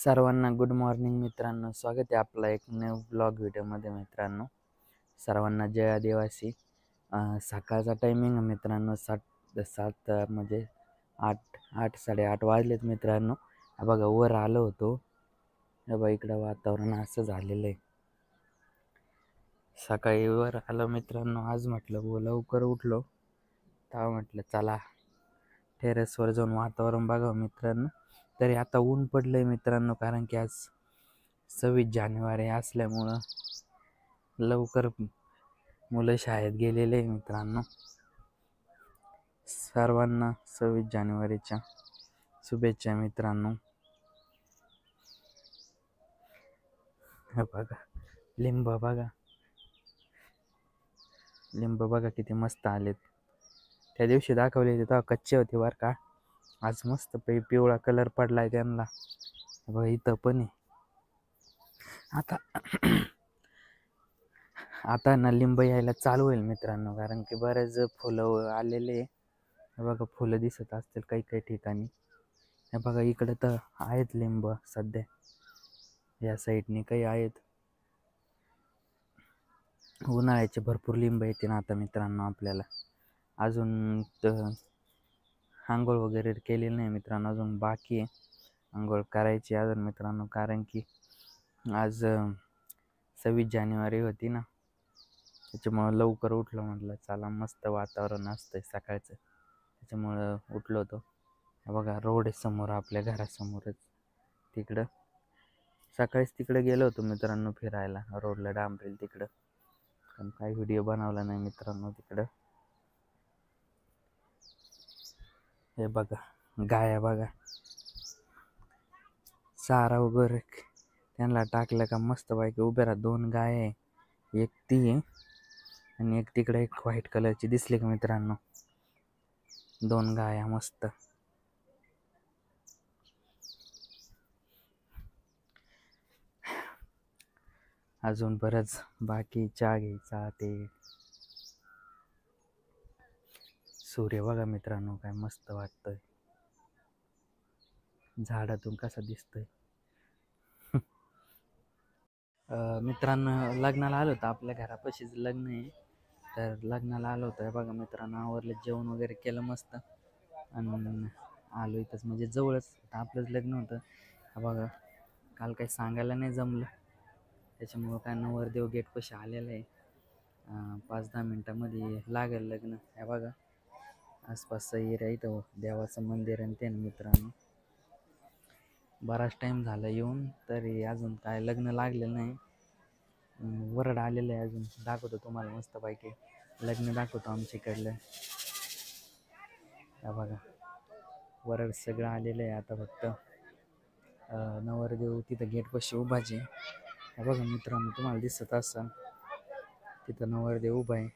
सर्वांना good morning मित्रांनो. स्वागत आहे आपला एक न्यू ब्लॉग व्हिडिओमध्ये मित्रांनो. सर्वांना जय आदिवासी. सकाळचा टायमिंग आहे मित्रांनो. सात म्हणजे 8:30 वाजलेत मित्रांनो. बघा वर आलो होतो. बघा इकडं वातावरण असं झालेलं आहे. सकाळी वर आलो मित्रांनो. आज म्हटलं लवकर उठलो तेव्हा म्हटलं चला टेरेसवर जाऊन वातावरण बघावं मित्रांनो. तरी आता ऊन पडलंय मित्रांनो, कारण की आज 26 जानेवारी असल्यामुळं लवकर मुलं शाळेत गेलेले आहे मित्रांनो. सर्वांना 26 जानेवारीच्या शुभेच्छा मित्रांनो. हे बघा लिंब बघा किती मस्त आलेत. त्या दिवशी दाखवले तेव्हा कच्चे होते बरं का. आज मस्त पिवळा कलर पडलाय त्यांना. बघा इथं पण आहे. आता ना लिंब यायला चालू होईल मित्रांनो, कारण की बरेच फुलं आलेले. हे बघा फुलं दिसत असतील काही काही ठिकाणी. हे बघा इकडे तर आहेत लिंब सध्या, या साईडने काही आहेत. उन्हाळ्याचे भरपूर लिंब येते ना आता मित्रांनो. आपल्याला अजून आंघोळ वगैरे केलेली नाही मित्रांनो, अजून बाकी आहे आंघोळ करायची अजून मित्रांनो. कारण की आज 26 जानेवारी होती ना, त्याच्यामुळं लवकर उठलो. म्हटलं चला मस्त वातावरण असतंय सकाळचं, त्याच्यामुळं उठलो होतो. बघा रोड आहे समोर, आपल्या घरासमोरच. तिकडं सकाळीच तिकडे गेलो होतो मित्रांनो फिरायला, रोडला डांबरेल तिकडं. पण काही व्हिडिओ बनवला नाही मित्रांनो तिकडं. हे बघा गाया बघा, चारा वगैरे त्यांना टाकलं का मस्त पैकी उभे राहत. 2 गाय आहे, एक ती आहे आणि एक तिकडे एक व्हाईट कलरची दिसली का मित्रांनो. 2 गाया मस्त. अजून बरंच बाकी, चहा घ्यायचा ते. सूर्य बघा मित्रांनो काय मस्त वाटतंय, झाडातून कसा दिसतोय. मित्रांनो लग्नाला आलो होतो, आपल्या घरापाशीच लग्न आहे. तर लग्नाला आलो होतो. हे बघा मित्रांनो आवरलं, जेवण वगैरे केलं मस्त आणि आलो इथंच, म्हणजे जवळच आपलंच लग्न होतं. हा बघा काल काही सांगायला नाही जमलं, त्याच्यामुळं काय नवरदेव गेटपाशी आलेलं आहे. 5-10 मिनटामध्ये लागेल लग्न. हे बघा आसपासचा एरिया, इथं देवाचं मंदिर आणि ते मित्रांनो. बराच टाईम झाला येऊन, तरी अजून काय लग्न लागलेलं नाही. वरड आलेलं आहे. अजून दाखवतो तुम्हाला मस्तपैकी लग्न दाखवतो आमच्या इकडलं. हा बघा वरड सगळं आलेलं आहे. आता फक्त नवरदेव तिथं गेटपाशी उभाचे. हे बघा मित्रांनो तुम्हाला दिसत असं, तिथं नवरदेव उभा आहे.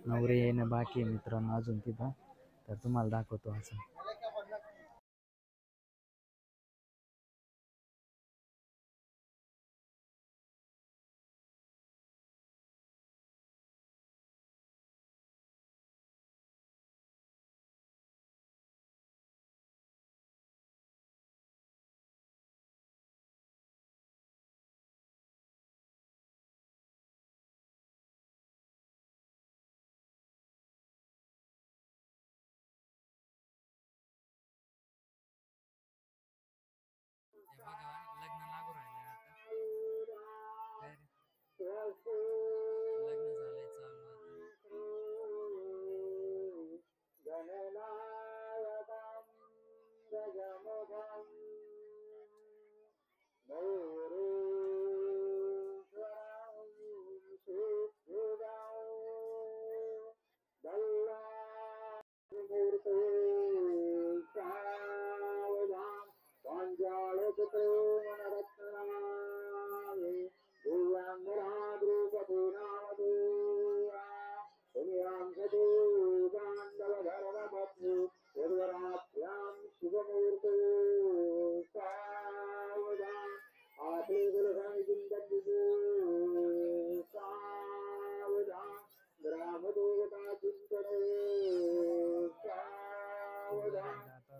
नवरी येणं बाकी आहे मित्रांनो अजून तिथं, तर तुम्हाला दाखवतो असं. बघा लग्न लागू राहिलंय आता.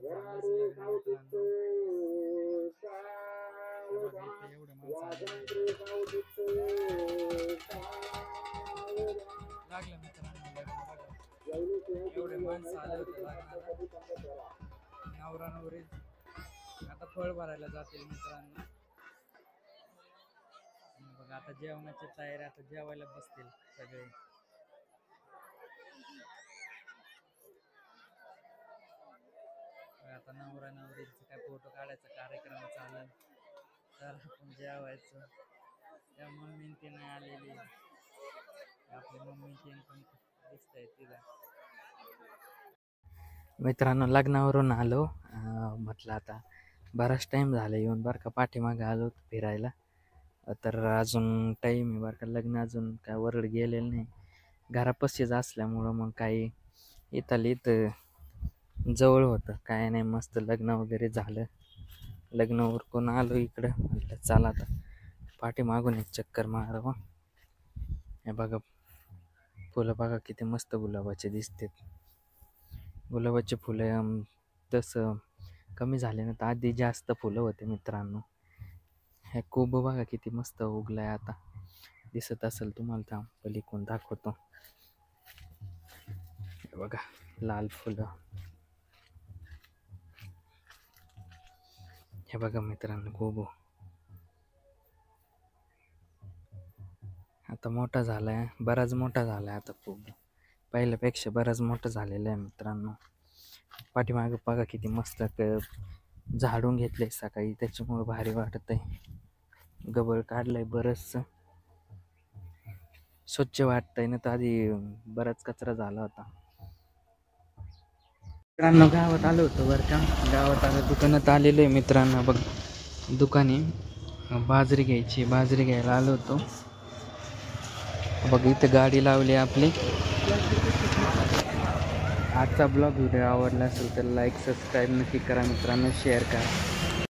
लग्न झालंय चालू एवढे माणसं लागलं मित्रांनो लग्न बघा, एवढे माणसं आले होते लग्नाला. नवरा नवरी आता फळ भरायला जातील मित्रांनो. बघा आता जेवणाची तयारी, आता जेवायला बसतील सगळे. आता नवरा नवरीचं काय फोटो काढायचा कार्यक्रम चालेल तर आपण जेवायचं. त्या मम्मी ती नाही आलेली, आपली मम्मी तीन पण दिसत आहे तिला. मित्रांनो लग्नावरून आलो, म्हटलं आता बराच टाईम झाला येऊन बरं का. पाठीमागे आलो फिरायला, तर अजून टाईम आहे बरं का. लग्न अजून काय वरड गेलेलं नाही, घरापाशीच असल्यामुळं मग काही इथं जवळ होतं काय नाही. मस्त लग्न वगैरे झालं. लग्न उरकून आलो इकडं, म्हटलं चला आता पाठीमागून एक चक्कर मारावं. हे बघा फुलं बघा किती मस्त गुलाबाचे दिसतात. गुलाबाचे फुलं तसं कमी झाले ना, तर आधी जास्त फुलं होते मित्रांनो. हे कोब बघा किती मस्त उगलाय, आता दिसत असेल तुम्हाला, थांब पलीकडून दाखवतो. हे बघा लाल फुलं. हे बघा मित्रांनो कोबो आता मोठा झालाय, बराच मोठा झालाय आता. कोबो पहिल्यापेक्षा बराच मोठा झालेला आहे मित्रांनो. पाठीमागं बघा किती मस्त झाडून घेतलंय सकाळी, त्याच्यामुळे भारी वाटत आहे. गबळ काढलंय बरंच, स्वच्छ वाटतंय ना, तर आधी बराच कचरा झाला होता. मित्रांनो गावात आलो होतो बरं का. गावात आलं दुकानात आलेलो आहे मित्रांनो. बघ दुकाने बाजरी घ्यायची, बाजरी घ्यायला आलो होतो. बघ इथं गाडी लावली आपली. आजचा ब्लॉग व्हिडिओ आवडला असेल तर लाईक सबस्क्राईब नक्की करा मित्रांनो, शेअर करा.